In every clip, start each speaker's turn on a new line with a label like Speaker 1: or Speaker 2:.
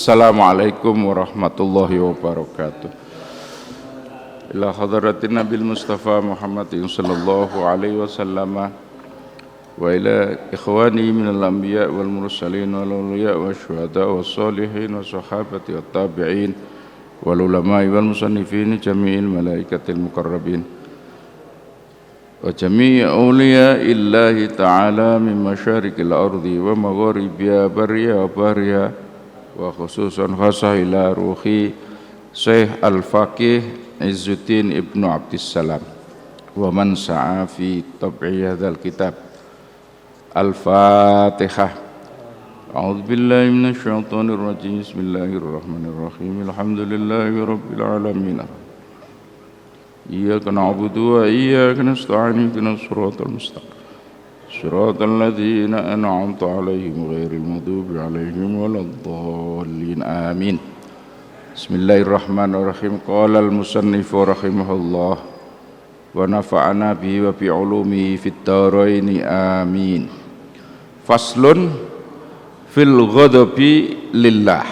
Speaker 1: Assalamualaikum warahmatullahi wabarakatuh. Ila hadratin Nabil Mustafa Muhammadin sallallahu alaihi wasallam wa ila ikhwani minal anbiya wal mursalin wal awliya wa syuhada was salihin wa sahabati wat tabi'in wal ulama'i wal musannifin jami'il malaikatil muqarrabin wa jami' awliya illahi ta'ala min masyarikil ardi wa magharibiha barriha wa bahriha wa khususan khasah ila ruhi Syekh Al-Faqih Izzuddin Ibnu Abdissalam wa man sa'a fi tab'i hadzal kitab. Al-Fatihah. A'udzu billahi minasy syaithanir rajim. Bismillahirrahmanirrahim. Alhamdulillahi rabbil alamin. Iyyaka na'budu wa iyyaka nasta'in. Ihdinas siratal mustaqim. Shiratal ladzina an'amta 'alaihim ghairil maghdubi 'alaihim waladdallin. Amin. Bismillahirrahmanirrahim. Qala al-musannifu rahimahullah wa nafa'ana bihi wa bi 'ulumihi fid dharain. Amin. Faslun fil ghadabi lillah.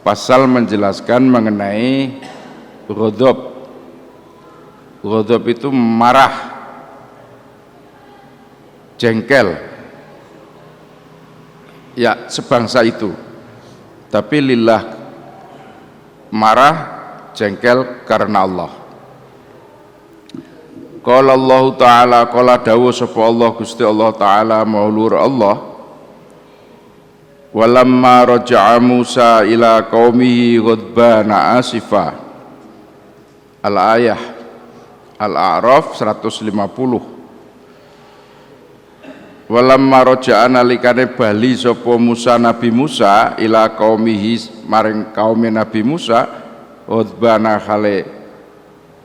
Speaker 1: Pasal menjelaskan mengenai ghadab. Ghadab itu marah, jengkel, ya sebangsa itu. Tapi lillah, marah, jengkel karena Allah. Qala Allah Ta'ala, qala dawu sapa Allah Gusti Allah Ta'ala maulur Allah. Walamma raja'a Musa ila qaumihi ghadbana asifa. Al-ayah Al-A'raf 150. Walamma raja'ana likane bali sapa Musa Nabi Musa ila qaumihi maring kaum Nabi Musa ghadbana khale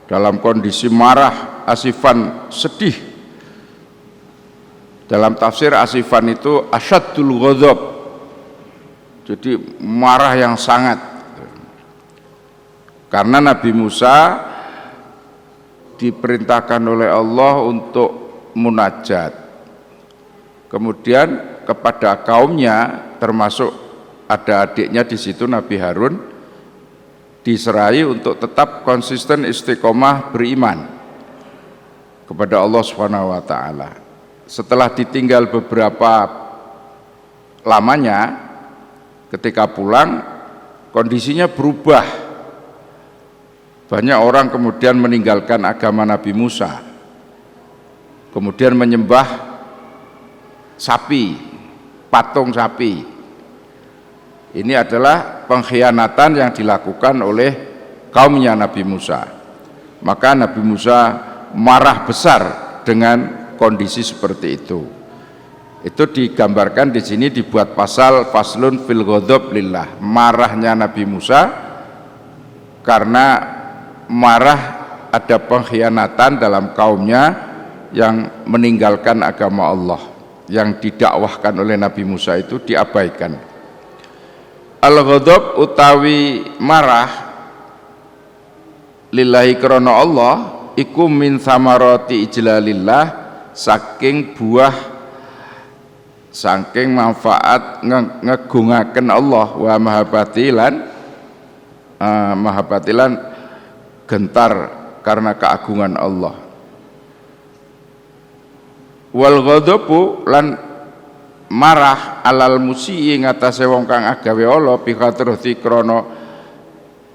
Speaker 1: dalam kondisi marah, asifan, sedih. Dalam tafsir asifan itu asyaddul ghadab, jadi marah yang sangat. Karena Nabi Musa diperintahkan oleh Allah untuk munajat. Kemudian kepada kaumnya, termasuk ada adiknya di situ Nabi Harun, diserai untuk tetap konsisten istiqomah beriman kepada Allah Subhanahu wa taala. Setelah ditinggal beberapa lamanya, ketika pulang kondisinya berubah. Banyak orang kemudian meninggalkan agama Nabi Musa, kemudian menyembah sapi, patung sapi. Ini adalah pengkhianatan yang dilakukan oleh kaumnya Nabi Musa. Maka Nabi Musa marah besar dengan kondisi seperti itu. Itu digambarkan di sini, dibuat pasal faslun fil ghadab lillah. Marahnya Nabi Musa karena marah ada pengkhianatan dalam kaumnya yang meninggalkan agama Allah, yang didakwahkan oleh Nabi Musa itu diabaikan. Al-ghadab utawi marah lillahi krana Allah iku min samarati ijlalillah, saking buah, saking manfaat ngegungaken Allah, wa mahabatilan gentar karena keagungan Allah. Wal ghadabu lan marah alal musii ngatasé wong kang agawe Allah bikhatrati krana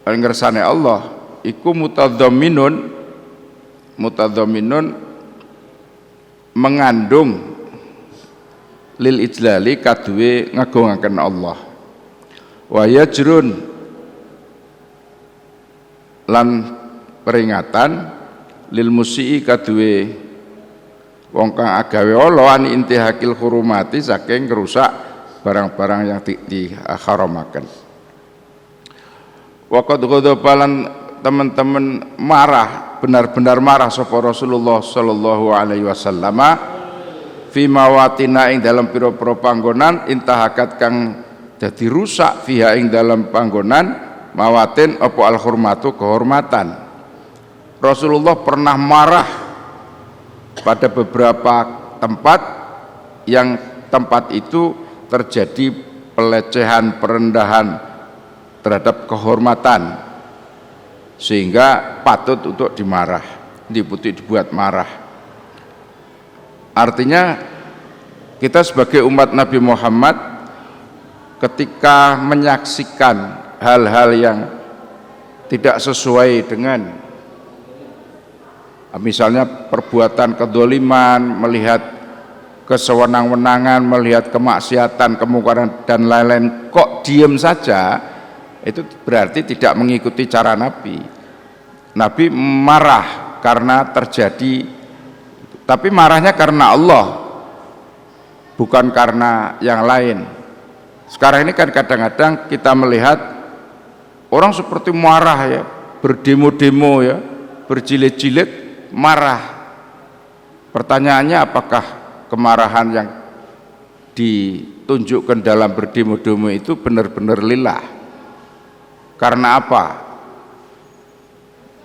Speaker 1: ngersane Allah iku mutadhamminun mengandung lil ijlali kaduwe ngagungaken Allah. Wa yajrun lan peringatan lil musii kaduwe wong kang agawe Allah an intihakil hurumati, saking ngerusak barang-barang yang diharamaken. Waqad ghadabalan teman-teman marah, benar-benar marah sapa Rasulullah sallallahu alaihi wasallam fi mawatina ing dalam pira-pira panggonan intahakat kang dadi rusak fiha ing dalam panggonan mawatin apa al hurmatu, kehormatan. Rasulullah pernah marah pada beberapa tempat yang tempat itu terjadi pelecehan, perendahan terhadap kehormatan, sehingga patut untuk dibuat marah. Artinya kita sebagai umat Nabi Muhammad ketika menyaksikan hal-hal yang tidak sesuai dengan misalnya perbuatan kedoliman, melihat kesewenang-wenangan, melihat kemaksiatan, kemungkaran dan lain-lain, kok diem saja, itu berarti tidak mengikuti cara Nabi. Nabi marah karena terjadi, tapi marahnya karena Allah, bukan karena yang lain. Sekarang ini kan kadang-kadang kita melihat orang seperti marah ya, berdemo-demo ya, berjilid-jilid marah. Pertanyaannya, apakah kemarahan yang ditunjukkan dalam berdemo-demo itu benar-benar lillah? Karena apa?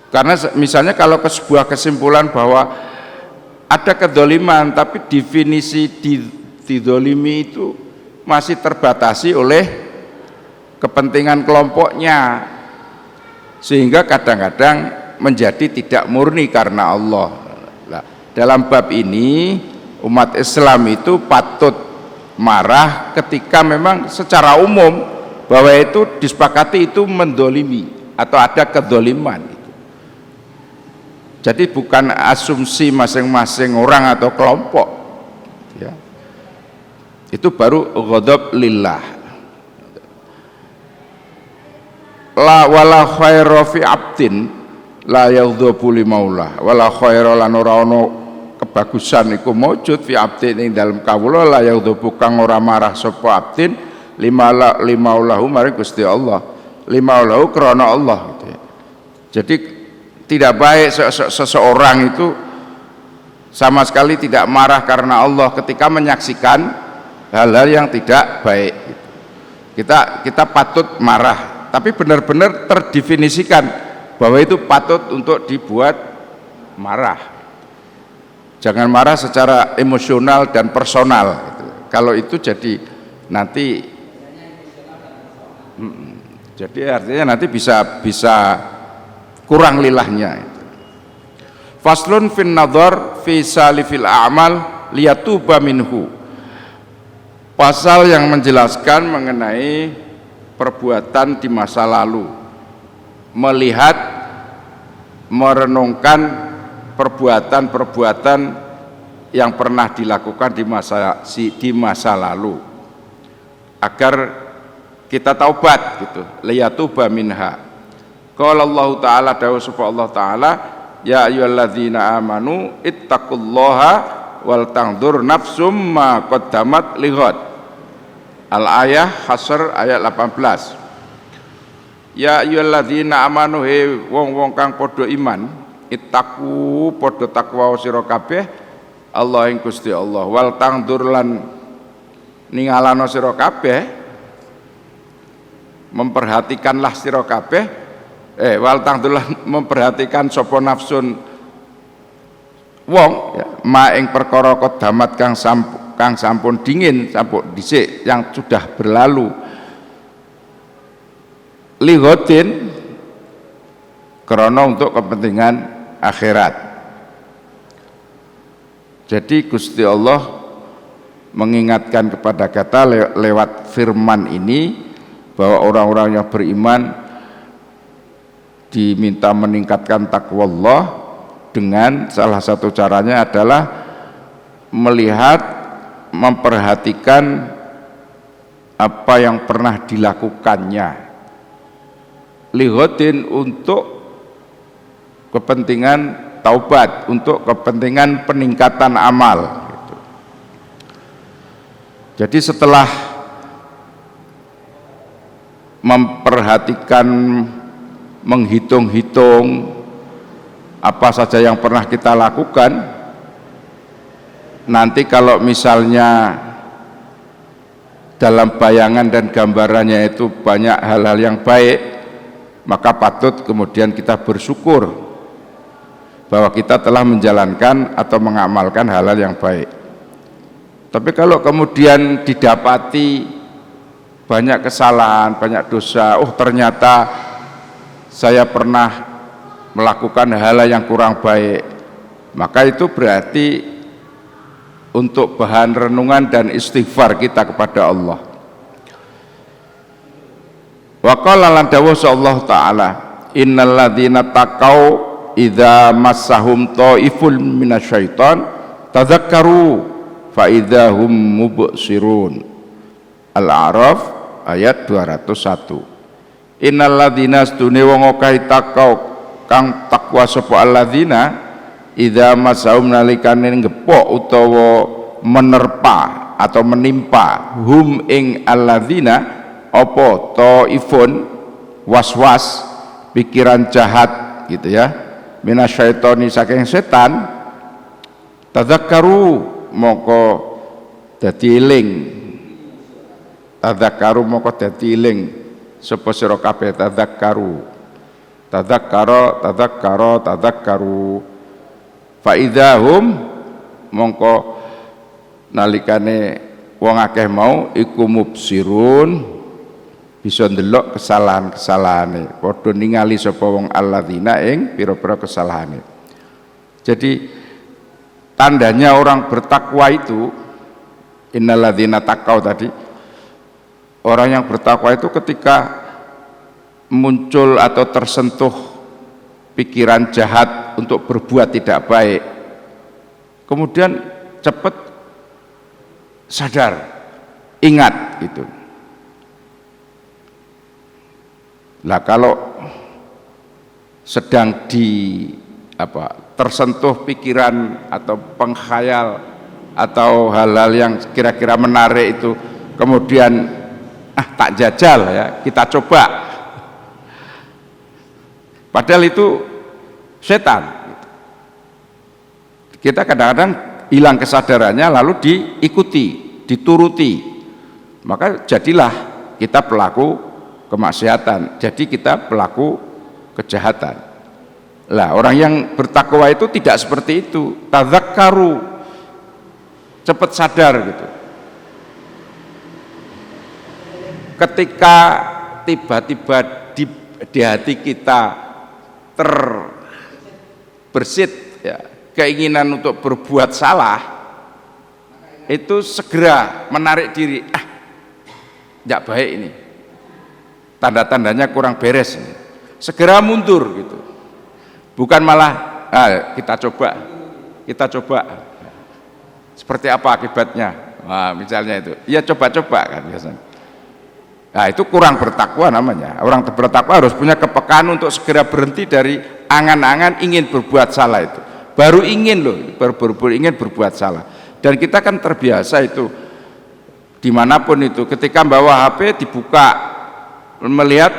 Speaker 1: Karena misalnya kalau ke sebuah kesimpulan bahwa ada kedoliman, tapi definisi didolimi itu masih terbatasi oleh kepentingan kelompoknya, sehingga kadang-kadang menjadi tidak murni karena Allah. Nah, dalam bab ini umat Islam itu patut marah ketika memang secara umum bahwa itu disepakati itu mendolimi atau ada kedoliman. Jadi bukan asumsi masing-masing orang atau kelompok ya. Itu baru ghadab lillah. La wala khaira fi abdin la yaghdabu li maulah wala khaira lan ora ono kebagusan iku maujud fi abdin ing dalem kawula la yaghdabu kang ora marah sapa abdin limaulahu maring Gusti Allah, limaulahu krana Allah gitu ya. Jadi tidak baik seseorang itu sama sekali tidak marah karena Allah ketika menyaksikan hal-hal yang tidak baik. Kita patut marah, tapi benar-benar terdefinisikan bahwa itu patut untuk dibuat marah. Jangan marah secara emosional dan personal gitu. Kalau itu jadi nanti jadi artinya nanti bisa kurang lilahnya. Faslun fin nadhar fi salifil a'mal liyatuba minhu. Pasal yang menjelaskan mengenai perbuatan di masa lalu, melihat, merenungkan perbuatan-perbuatan yang pernah dilakukan di masa lalu agar kita taubat gitu. Liyatuba minha. Qala Allah Ta'ala, dawuh sapa Allah Ta'ala, ya ayyuhalladzina amanu ittaqullaha wal tanzur nafsum ma qaddamat lighad. Al-ayah Hasr ayat 18. Ya ayyuhalladzina amanu, he wong-wong kang padha iman, ittaqu padha takwa sira kabeh Allah ing Gusti Allah, wal tanzur lan ningalana sira kabeh, memperhatikanlah sira kabeh wal tangdulan memperhatikan sapa nafsun wong ya, ma ing perkara qadamat kang sampun dingin, sampun dhisik yang sudah berlalu, lihotin krana untuk kepentingan akhirat. Jadi Gusti Allah mengingatkan kepada kita lewat firman ini bahwa orang-orang yang beriman diminta meningkatkan takwa Allah dengan salah satu caranya adalah melihat, memperhatikan apa yang pernah dilakukannya, lihotin untuk kepentingan taubat, untuk kepentingan peningkatan amal gitu. Jadi setelah memperhatikan, menghitung-hitung apa saja yang pernah kita lakukan, nanti kalau misalnya dalam bayangan dan gambarannya itu banyak hal-hal yang baik, maka patut kemudian kita bersyukur bahwa kita telah menjalankan atau mengamalkan hal-hal yang baik. Tapi kalau kemudian didapati banyak kesalahan, banyak dosa. Oh, ternyata saya pernah melakukan hal yang kurang baik. Maka itu berarti untuk bahan renungan dan istighfar kita kepada Allah. Wa qala lan dawuh sallallahu taala, innal ladzina taqau idza massahum taiful minasyaiton tadzakkaru fa idzahum mubsirun. Al-A'raf ayat 201. Innal ladzina stune wong akeh taqau kang takwa sapa alladzina idza massahum nalikane ngepok utawa menerpa atau menimpa hum ing alladzina apa taifun waswas pikiran jahat gitu ya minasyaitoni saking setan tadzakkaru moko dadi eling tadzakkaru moko dadi eling sapa sira kabeh tadzakkaru fa idzahum mongko nalikane wong akeh mau iku mubsirun bisa ndelok kesalahan-kesalahane padha ningali sapa wong alladzina ing pira-pira kesalahane. Jadi tandanya orang bertakwa itu innalladzina taqau tadi, orang yang bertakwa itu ketika muncul atau tersentuh pikiran jahat untuk berbuat tidak baik kemudian cepat sadar, ingat gitu. Lah kalau sedang tersentuh pikiran atau pengkhayal atau hal-hal yang kira-kira menarik itu kemudian tak jajal ya, kita coba. Padahal itu setan. Kita kadang-kadang hilang kesadarannya lalu diikuti, dituruti. Maka jadilah kita pelaku kemaksiatan, jadi kita pelaku kejahatan. Lah orang yang bertakwa itu tidak seperti itu, tadzakkaru, cepat sadar gitu. Ketika tiba-tiba di hati kita terbersit ya, keinginan untuk berbuat salah, itu segera menarik diri, tidak baik ini, tanda-tandanya kurang beres ini. Segera mundur gitu, bukan malah kita coba seperti apa akibatnya, misalnya itu ya coba-coba kan biasanya. Nah itu kurang bertakwa namanya. Orang bertakwa harus punya kepekaan untuk segera berhenti dari angan-angan ingin berbuat salah itu. Baru ingin ingin berbuat salah. Dan kita kan terbiasa itu dimanapun itu, ketika bawa HP dibuka melihat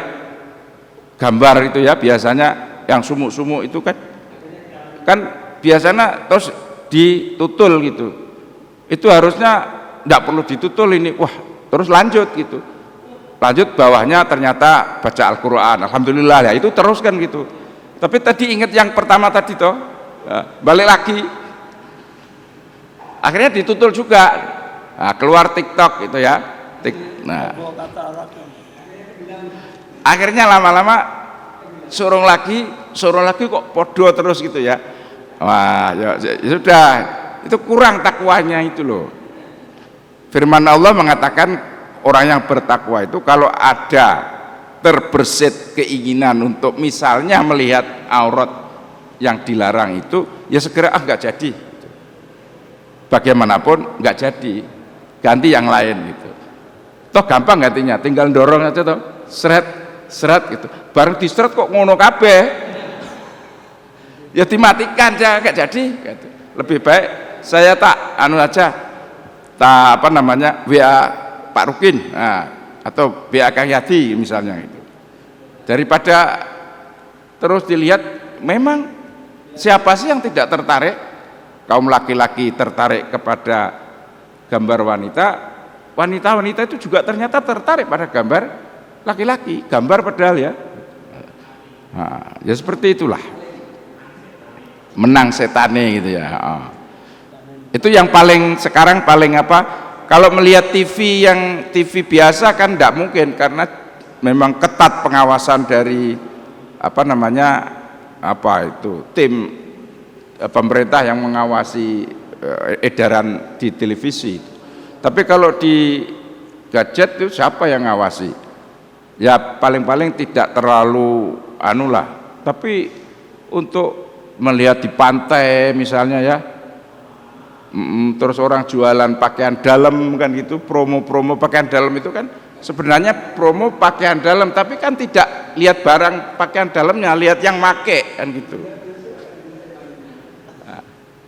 Speaker 1: gambar itu ya, biasanya yang sumuk-sumuk itu kan biasanya terus ditutul gitu. Itu harusnya tidak perlu ditutul ini, wah terus lanjut gitu. Lanjut bawahnya ternyata baca Al-Quran, alhamdulillah ya, itu terus kan gitu. Tapi tadi ingat yang pertama tadi toh, balik lagi, akhirnya ditutul juga. Nah, keluar TikTok itu ya, nah akhirnya lama-lama suruh lagi kok podo terus gitu ya. Wah ya sudah, itu kurang takwanya itu loh. Firman Allah mengatakan orang yang bertakwa itu kalau ada terbersit keinginan untuk misalnya melihat aurat yang dilarang itu, ya segera nggak jadi, bagaimanapun nggak jadi, ganti yang lain gitu. Toh gampang gantinya, tinggal dorong aja toh, seret gitu. Bareng diseret kok ngono kabeh, ya dimatikan aja, nggak jadi gitu. Lebih baik saya WA Pak Rukin, atau BA Kang Yadi misalnya itu, daripada terus dilihat. Memang siapa sih yang tidak tertarik? Kaum laki-laki tertarik kepada gambar wanita itu juga ternyata tertarik pada gambar laki-laki, gambar padahal ya. Ya seperti itulah, menang setane gitu ya. Itu yang sekarang paling kalau melihat TV yang TV biasa kan tidak mungkin, karena memang ketat pengawasan dari tim pemerintah yang mengawasi edaran di televisi. Tapi kalau di gadget itu siapa yang ngawasi? Ya paling-paling tidak terlalu tapi untuk melihat di pantai misalnya ya, terus orang jualan pakaian dalam kan gitu, promo-promo pakaian dalam itu kan sebenarnya promo pakaian dalam, tapi kan tidak lihat barang pakaian dalamnya, lihat yang make kan gitu. Nah,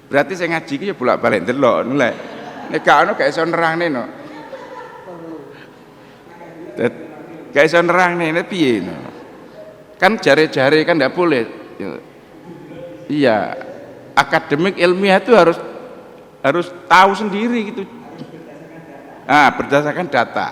Speaker 1: berarti saya ngaji ki ya bolak-balik delok nek gak iso nerangne no. Gak iso nerangne piye no. Kan jare-jare kan tidak boleh. Iya, akademik ilmiah itu harus tahu sendiri gitu. Berdasarkan data.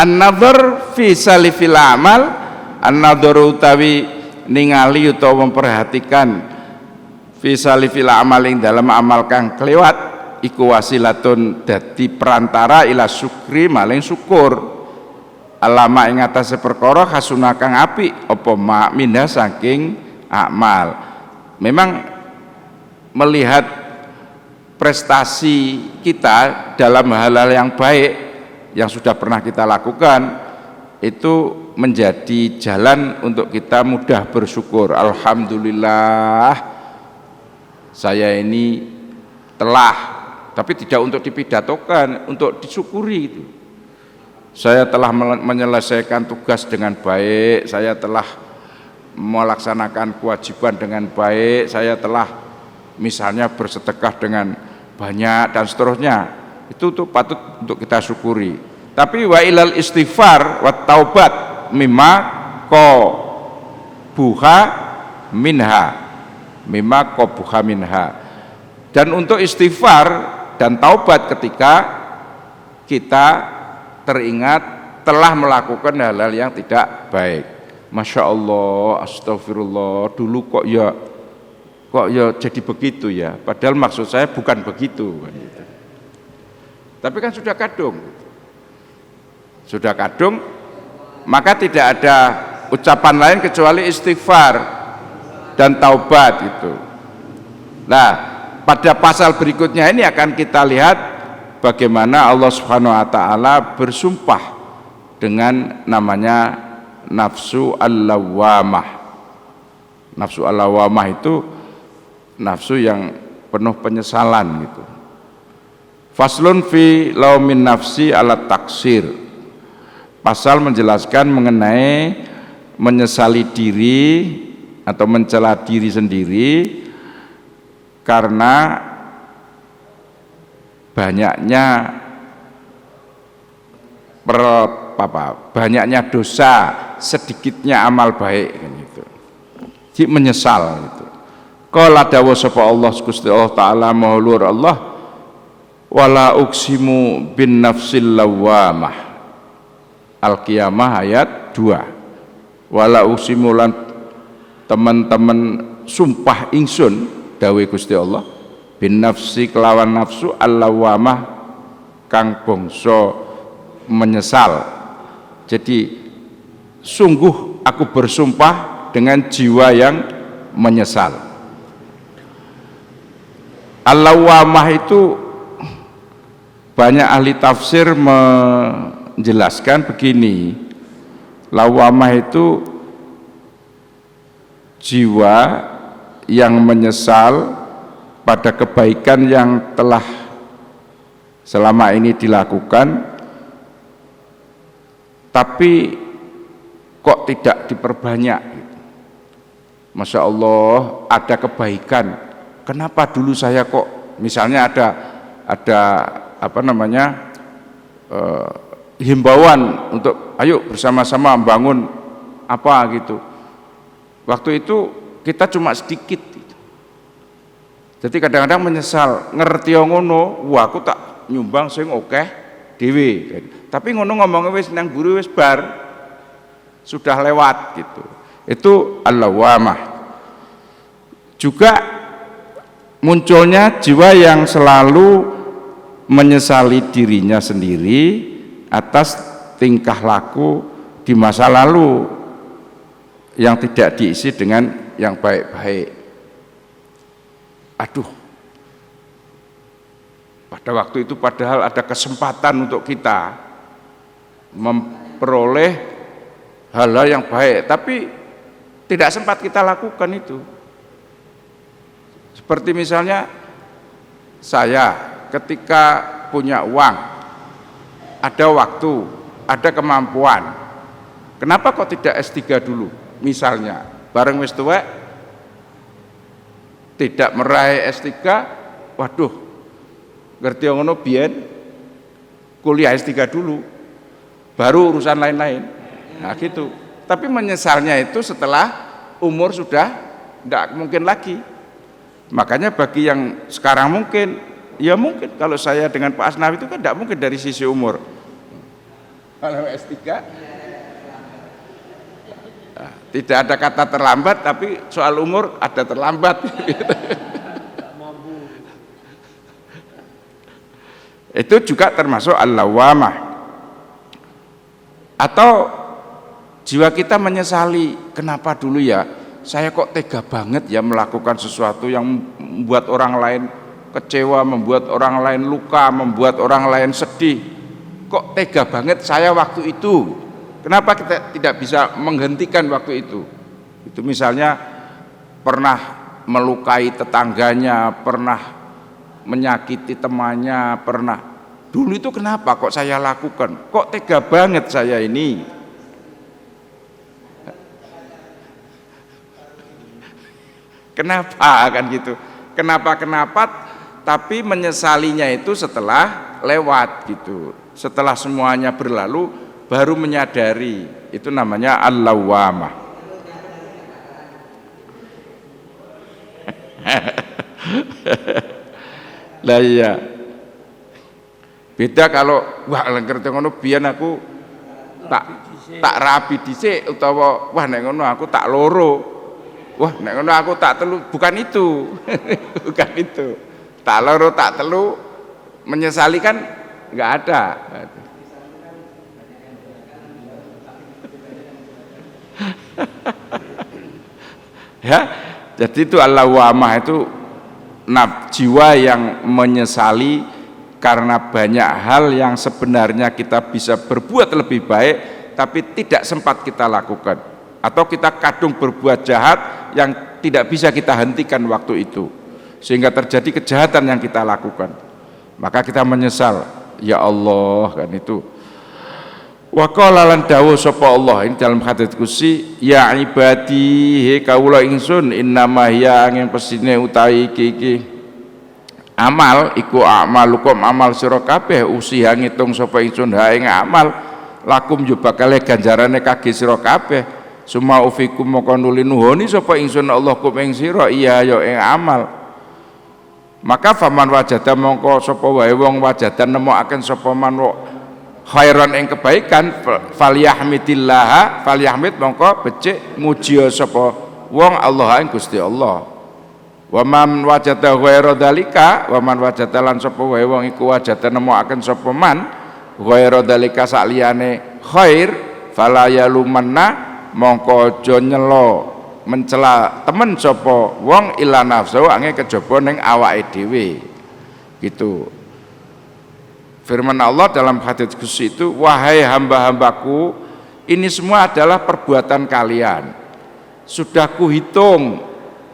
Speaker 1: An-nadhar fi salifil amal, an-nadhar utawi ningali utawa memperhatikan fi salifil amal ing dalam amal kang kelewat iku wasilatun dadi perantara ila syukri maling syukur alama ing atase perkara hasuna kang apik apa mak mindah saking amal. Memang melihat prestasi kita dalam hal-hal yang baik yang sudah pernah kita lakukan itu menjadi jalan untuk kita mudah bersyukur. Alhamdulillah saya ini telah, tapi tidak untuk dipidatokan, untuk disyukuri itu. Saya telah menyelesaikan tugas dengan baik, saya telah melaksanakan kewajiban dengan baik, saya telah misalnya bersedekah dengan banyak dan seterusnya. Itu tuh patut untuk kita syukuri. Tapi wa ilal istighfar wa taubat mimma qabuha minha. Dan untuk istighfar dan taubat ketika kita teringat telah melakukan hal-hal yang tidak baik. Masya Allah, astagfirullah, dulu kok ya jadi begitu ya, padahal maksud saya bukan begitu kan gitu. Tapi kan sudah kadung, maka tidak ada ucapan lain kecuali istighfar dan taubat itu. Nah, pada pasal berikutnya ini akan kita lihat bagaimana Allah Subhanahu wa taala bersumpah dengan namanya nafsu al-lawwamah. Nafsu al-lawwamah itu nafsu yang penuh penyesalan gitu. Faslun fi laumin nafsi ala taksir. Pasal menjelaskan mengenai menyesali diri atau mencela diri sendiri karena banyaknya dosa, sedikitnya amal baik kan gitu. Jadi menyesal gitu. Qala dawu sapa Allah Gusti Allah taala maha luhur Allah, wala uksimu bin nafsil lawwamah. Al-Qiyamah ayat 2. Wala uksimu lan teman-teman sumpah ingsun dawuh Gusti Allah bin nafsi kelawan nafsu al-lawwamah kang bangsa menyesal. Jadi sungguh aku bersumpah dengan jiwa yang menyesal. Al-lawwamah itu banyak ahli tafsir menjelaskan begini. Lawwamah itu jiwa yang menyesal pada kebaikan yang telah selama ini dilakukan, tapi kok tidak diperbanyak. Masya Allah, ada kebaikan, kenapa dulu saya kok misalnya ada himbauan untuk ayo bersama-sama membangun apa gitu. Waktu itu kita cuma sedikit gitu. Jadi kadang-kadang menyesal, ngerti ngono, wah aku tak nyumbang sing akeh dhewe. Tapi ngono ngomongnya wis nang buru wis bar, sudah lewat gitu. Itu al-lawwamah. Juga munculnya jiwa yang selalu menyesali dirinya sendiri atas tingkah laku di masa lalu yang tidak diisi dengan yang baik-baik. Aduh, pada waktu itu padahal ada kesempatan untuk kita memperoleh hal-hal yang baik, tapi tidak sempat kita lakukan itu. Seperti misalnya saya ketika punya uang, ada waktu, ada kemampuan, kenapa kok tidak S3 dulu? Misalnya, bareng wis tuwek tidak meraih S3, waduh, ngerti ngono biyen kuliah S3 dulu, baru urusan lain-lain. Nah gitu. Tapi menyesalnya itu setelah umur sudah tidak mungkin lagi. Makanya bagi yang sekarang mungkin, ya mungkin kalau saya dengan Pak Asnawi itu kan tidak mungkin dari sisi umur. Kalau S3 tidak ada kata terlambat, tapi soal umur ada terlambat. Itu juga termasuk al-lawamah. Atau jiwa kita menyesali, kenapa dulu ya saya kok tega banget ya melakukan sesuatu yang membuat orang lain kecewa, membuat orang lain luka, membuat orang lain sedih. Kok tega banget saya waktu itu? Kenapa kita tidak bisa menghentikan waktu itu? Itu misalnya pernah melukai tetangganya, pernah menyakiti temannya, pernah. Dulu itu kenapa kok saya lakukan? Kok tega banget saya ini? Kenapa kan gitu? Kenapa? Tapi menyesalinya itu setelah lewat gitu. Setelah semuanya berlalu baru menyadari, itu namanya al-lawamah. Lah iya. Beda kalau wah lengker ngono biyen aku tak rapi dhisik utawa wah nek ngono aku tak loro. Wah nek ngono aku tak telu, bukan itu. Bukan itu. Tak loro tak telu menyesali kan enggak ada. Ya, jadi itu al-lawamah itu jiwa yang menyesali karena banyak hal yang sebenarnya kita bisa berbuat lebih baik tapi tidak sempat kita lakukan, atau kita kadung berbuat jahat yang tidak bisa kita hentikan waktu itu sehingga terjadi kejahatan yang kita lakukan, maka kita menyesal. Ya Allah, kan itu. Wa qala lan dawuh sapa Allah ini dalam hadits qudsi, ya ibadi he kawula ingsun innama hiya angin pesine utawi iki amal iku amalukum amal sira kabeh usiha ngitung sapa ingsun ha ing amal lakum yo bakal ganjarane kage sira kabeh summa ufikum moko nuli nuhoni sapa ingsun Allah kum ing sira iya ya ing amal. Maka faman wajada mongko sapa wae wong wajadan nemokaken sapa man khairan ing kebaikan falyahmidillah falyahmid mongko becik muji sapa wong Allah ing Gusti Allah. Wa man wajada ghaira dzalika wa man wajada lan sapa wae wong iku wajada nemokaken sapa man ghaira dzalika sakliyane khair fala yalumanna mongko aja nyela mencela temen sapa wong ila nafsu ange kejaba ning awake dhewe. Gitu. Firman Allah dalam hadits qudsi itu, wahai hamba-hambaku, ini semua adalah perbuatan kalian. Sudah kuhitung,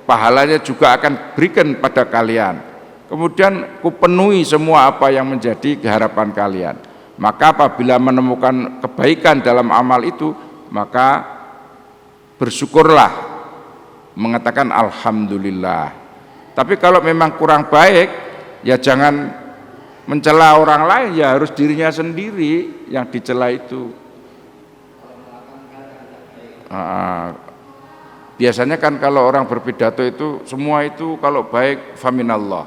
Speaker 1: pahalanya juga akan berikan pada kalian. Kemudian kupenuhi semua apa yang menjadi keharapan kalian. Maka apabila menemukan kebaikan dalam amal itu, maka bersyukurlah, mengatakan alhamdulillah. Tapi kalau memang kurang baik, ya jangan mencela orang lain, ya harus dirinya sendiri yang dicela itu. Biasanya kan kalau orang berpidato itu semua itu kalau baik faminallah,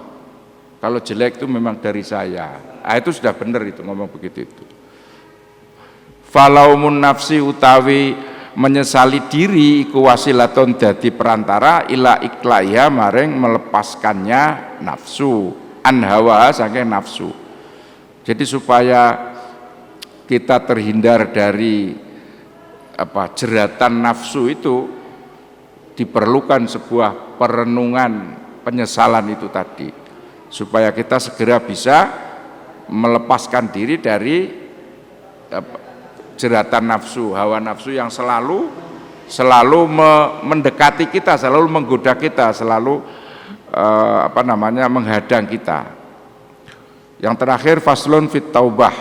Speaker 1: kalau jelek itu memang dari saya. Itu sudah benar itu ngomong begitu itu. Falaumun nafsi utawi menyesali diri iku wasilatun dadi perantara ila iklaiha maring melepaskannya nafsu an hawa saking nafsu. Jadi supaya kita terhindar dari jeratan nafsu itu diperlukan sebuah perenungan penyesalan itu tadi, supaya kita segera bisa melepaskan diri dari jeratan nafsu, hawa nafsu yang selalu mendekati kita, selalu menggoda kita, selalu menghadang kita. Yang terakhir faslun fit taubah.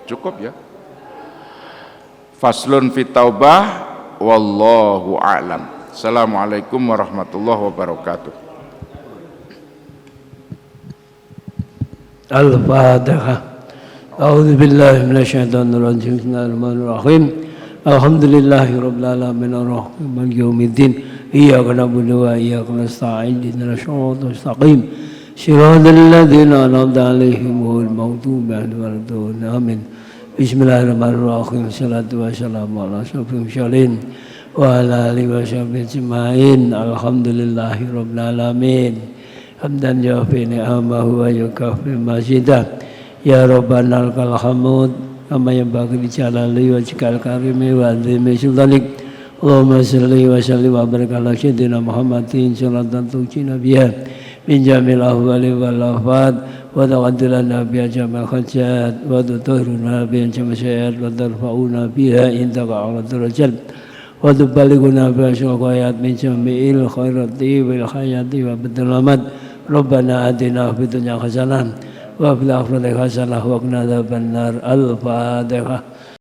Speaker 1: Cukup ya? Faslun fit taubah wallahu a'lam. Assalamualaikum warahmatullahi wabarakatuh.
Speaker 2: Al-Fatihah. A'udzu billahi minasyaitonir rajim. Bismillahirrahmanirrahim. Alhamdulillahi rabbil alamin arrahmanir maliki yaumiddin. Iyyaka na'budu wa iyyaka nasta'in. Ihdinas siratal mustaqim. Shiratal ladzina an'amta 'alaihim ghairil maghdubi 'alaihim waladdallin. Amin. Bismillahirrahmanirrahim. Salatu wassalamu ala asyrofil mursalin wa ala alihi washabbihi ajmain. Alhamdulillahi rabbil alamin. Hamdan yafi ni'amahu wa yukafi mazidah. Ya Rabbana lakal hamd kama yanbaghi li jalali wajhikal karimi wa 'azimi sultanik. Allahumma shalli wa sallim wa barik ala sayyidina Muhammadin sallallahu tuqina biha min jamil ahwali wal afat wa taqaddilana biha jamal hajat wa tutahhiruna biha jamal syai'at wa tarfa'una biha indaka 'ala darajat wa tuballighuna biha syaqayat min jami'il khairati wal hayati wa badalamat. Rabbana atina fid dunya hasanah wa fil akhirati hasanah wa qina adzabannar. Al-Fatihah.